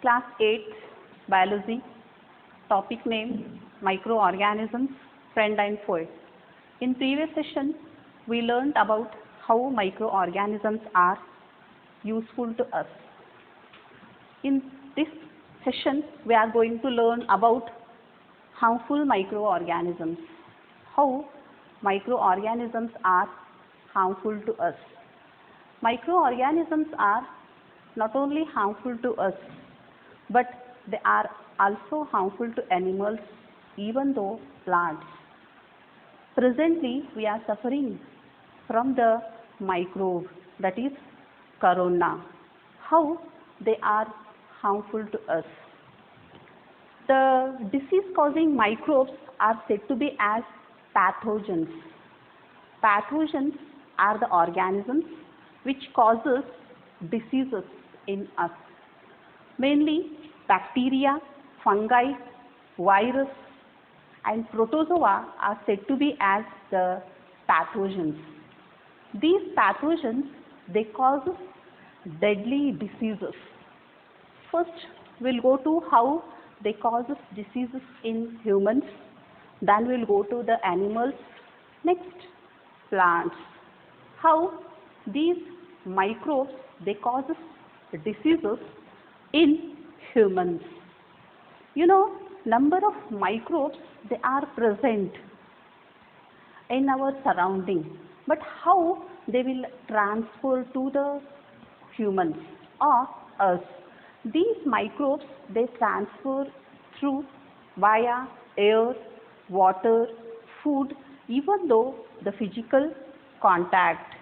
Class 8 Biology, topic name Microorganisms, Friend and Foe. In previous session, we learned about how microorganisms are useful to us. In this session, we are going to learn about harmful microorganisms, how microorganisms are harmful to us. Microorganisms are not only harmful to us, but they are also harmful to animals, even though plants. Presently, we are suffering from the microbe, that is corona. How they are harmful to us. The disease-causing microbes are said to be as pathogens. Pathogens are the organisms which causes diseases in us. Mainly bacteria, fungi, virus and protozoa are said to be as the pathogens. These pathogens, they cause deadly diseases. First, we'll go to how they cause diseases in humans. Then we'll go to the animals. Next, plants. How these microbes, they cause diseases in humans. You know, number of microbes, they are present in our surrounding, but how they will transfer to the humans or us. These microbes, they transfer through via air, water, food, even though the physical contact.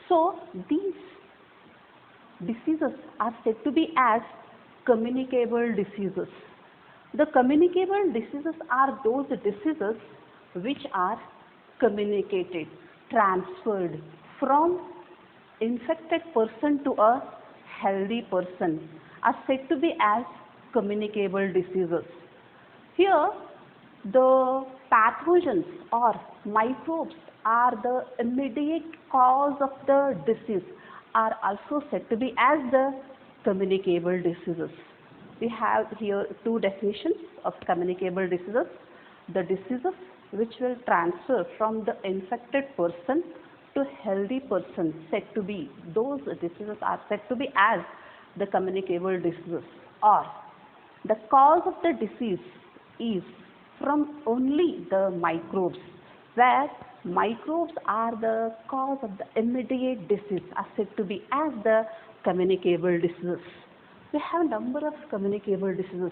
So these diseases are said to be as communicable diseases. The communicable diseases are those diseases which are communicated, transferred from infected person to a healthy person, are said to be as communicable diseases. Here, the pathogens or microbes are the immediate cause of the disease, are also said to be as the communicable diseases. We have here two definitions of communicable diseases. The diseases which will transfer from the infected person to healthy person, said to be, those diseases are said to be as the communicable diseases. Or the cause of the disease is from only the microbes, where microbes are the cause of the immediate disease, are said to be as the communicable diseases. We have a number of communicable diseases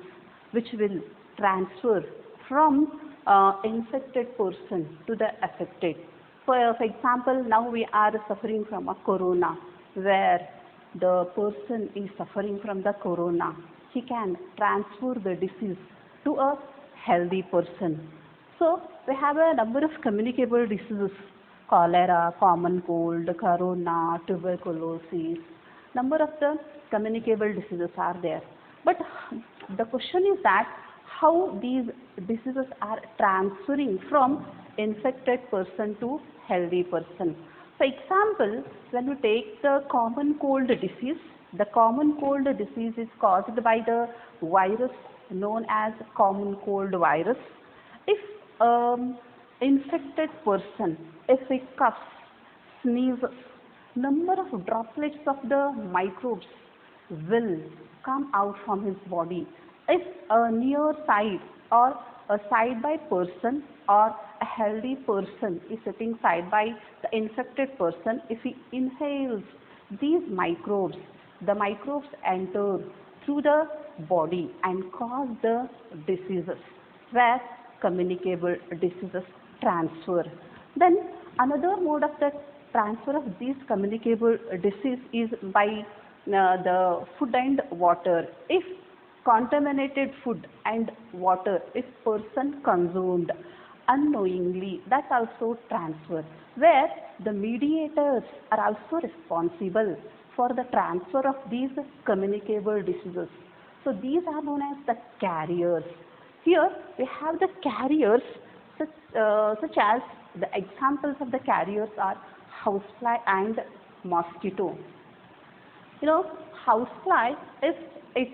which will transfer from infected person to the affected. For example, now we are suffering from a corona, where the person is suffering from the corona. He can transfer the disease to a healthy person. So we have a number of communicable diseases: cholera, common cold, corona, tuberculosis. Number of the communicable diseases are there. But the question is that how these diseases are transferring from infected person to healthy person. For example, when you take the common cold disease, the common cold disease is caused by the virus known as common cold virus. If infected person, if he coughs, sneezes, number of droplets of the microbes will come out from his body. If a near side or a side by person or a healthy person is sitting side by the infected person, if he inhales these microbes, the microbes enter through the body and cause the diseases, where communicable diseases transfer. Then another mode of the transfer of these communicable disease is by the food and water. If contaminated food and water, if person consumed unknowingly, that also transfer, where the mediators are also responsible for the transfer of these communicable diseases. So these are known as the carriers. Here we have the carriers such as the examples of the carriers are housefly and mosquito. You know, housefly, if it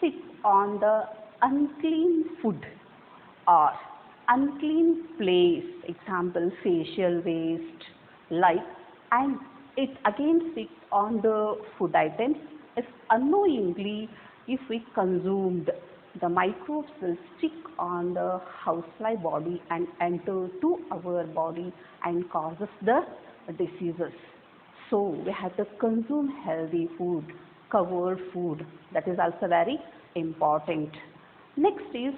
sit on the unclean food or unclean place, example facial waste, like, and it again sits on the food items. If unknowingly, if we consumed, the microbes will stick on the housefly body and enter to our body and causes the diseases. So we have to consume healthy food, covered food. That is also very important. Next is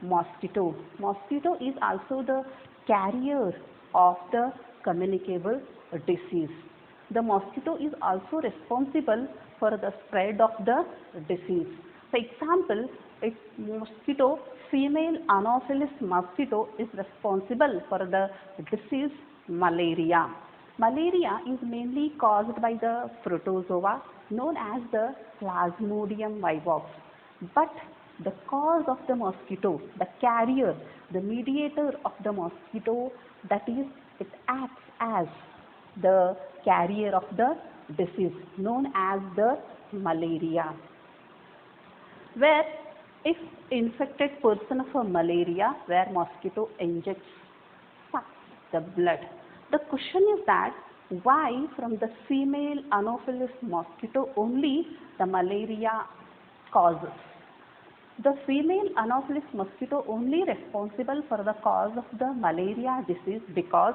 mosquito. Mosquito is also the carrier of the communicable disease. The mosquito is also responsible for the spread of the disease. For example, its mosquito, female Anopheles mosquito is responsible for the disease malaria. Malaria is mainly caused by the protozoa known as the Plasmodium vivax. But the cause of the mosquito, the carrier, the mediator of the mosquito, that is, it acts as the carrier of the disease known as the malaria. Where if infected person of a malaria, where mosquito injects, sucks the blood. The question is that why from the female Anopheles mosquito only the malaria causes? The female Anopheles mosquito only responsible for the cause of the malaria disease because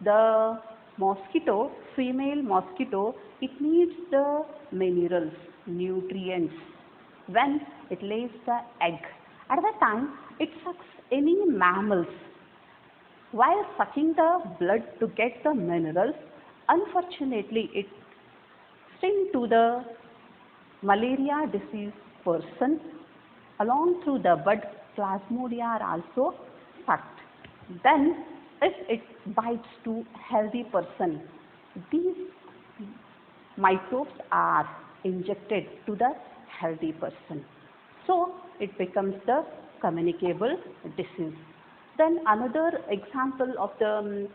the mosquito, female mosquito, it needs the minerals, nutrients when it lays the egg. At that time, it sucks any mammals. While sucking the blood to get the minerals, unfortunately, it stings to the malaria disease person. Along through the bud, plasmodia are also sucked. Then, if it bites to healthy person, these microbes are injected to the healthy person. So, it becomes the communicable disease. Then another example of the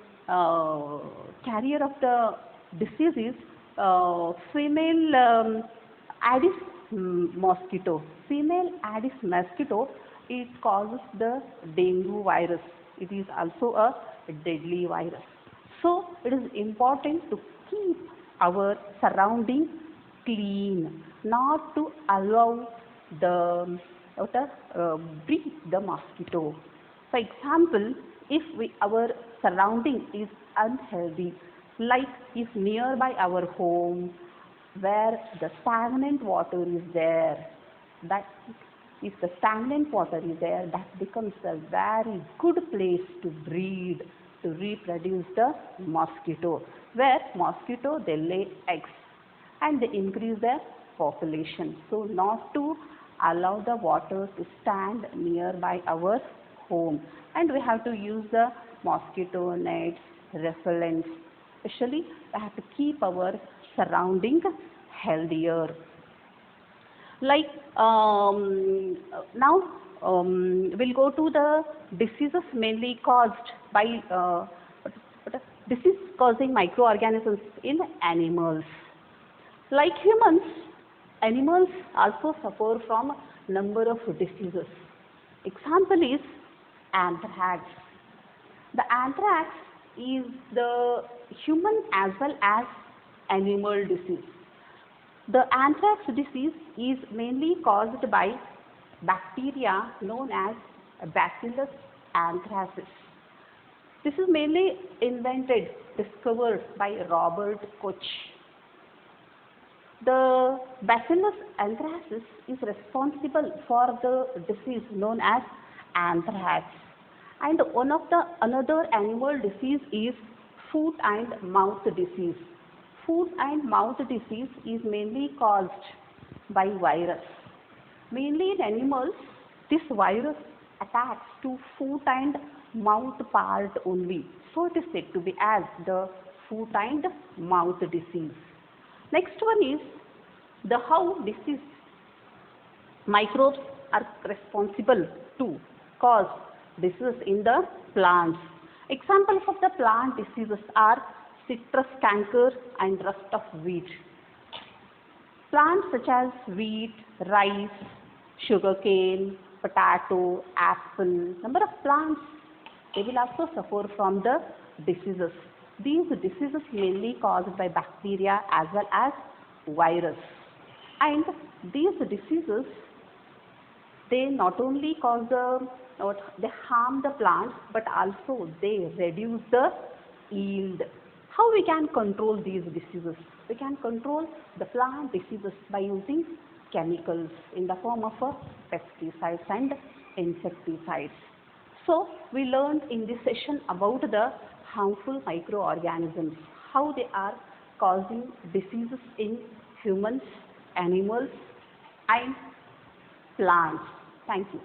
carrier of the disease is female Aedes mosquito. Female Aedes mosquito, it causes the dengue virus. It is also a deadly virus. So it is important to keep our surrounding clean, not to allow the breed the mosquito. For example, if our surrounding is unhealthy, like if nearby our home where the stagnant water is there, that if the stagnant water is there, that becomes a very good place to breed, to reproduce the mosquito, where mosquito they lay eggs and they increase their population. So not to allow the water to stand nearby our home, and we have to use the mosquito nets, repellents. Especially we have to keep our surrounding healthier. Like now we'll go to the diseases mainly caused by disease causing microorganisms in animals. Like humans, animals also suffer from number of diseases. Example is anthrax. The anthrax is the human as well as animal disease. The anthrax disease is mainly caused by bacteria known as Bacillus anthracis. This is mainly discovered by Robert Koch. The Bacillus anthracis is responsible for the disease known as anthrax. And one of the another animal disease is foot and mouth disease. Foot and mouth disease is mainly caused by virus. Mainly in animals, this virus attacks to foot and mouth part only. So it is said to be as the foot and mouth disease. Next one is the how disease microbes are responsible to cause diseases in the plants. Examples of the plant diseases are citrus canker and rust of wheat. Plants such as wheat, rice, sugarcane, potato, apple, number of plants, they will also suffer from the diseases. These diseases mainly caused by bacteria as well as virus. And these diseases, they not only cause they harm the plants, but also they reduce the yield. How we can control these diseases? We can control the plant diseases by using chemicals in the form of pesticides and insecticides. So we learned in this session about the harmful microorganisms, how they are causing diseases in humans, animals and plants. Thank you.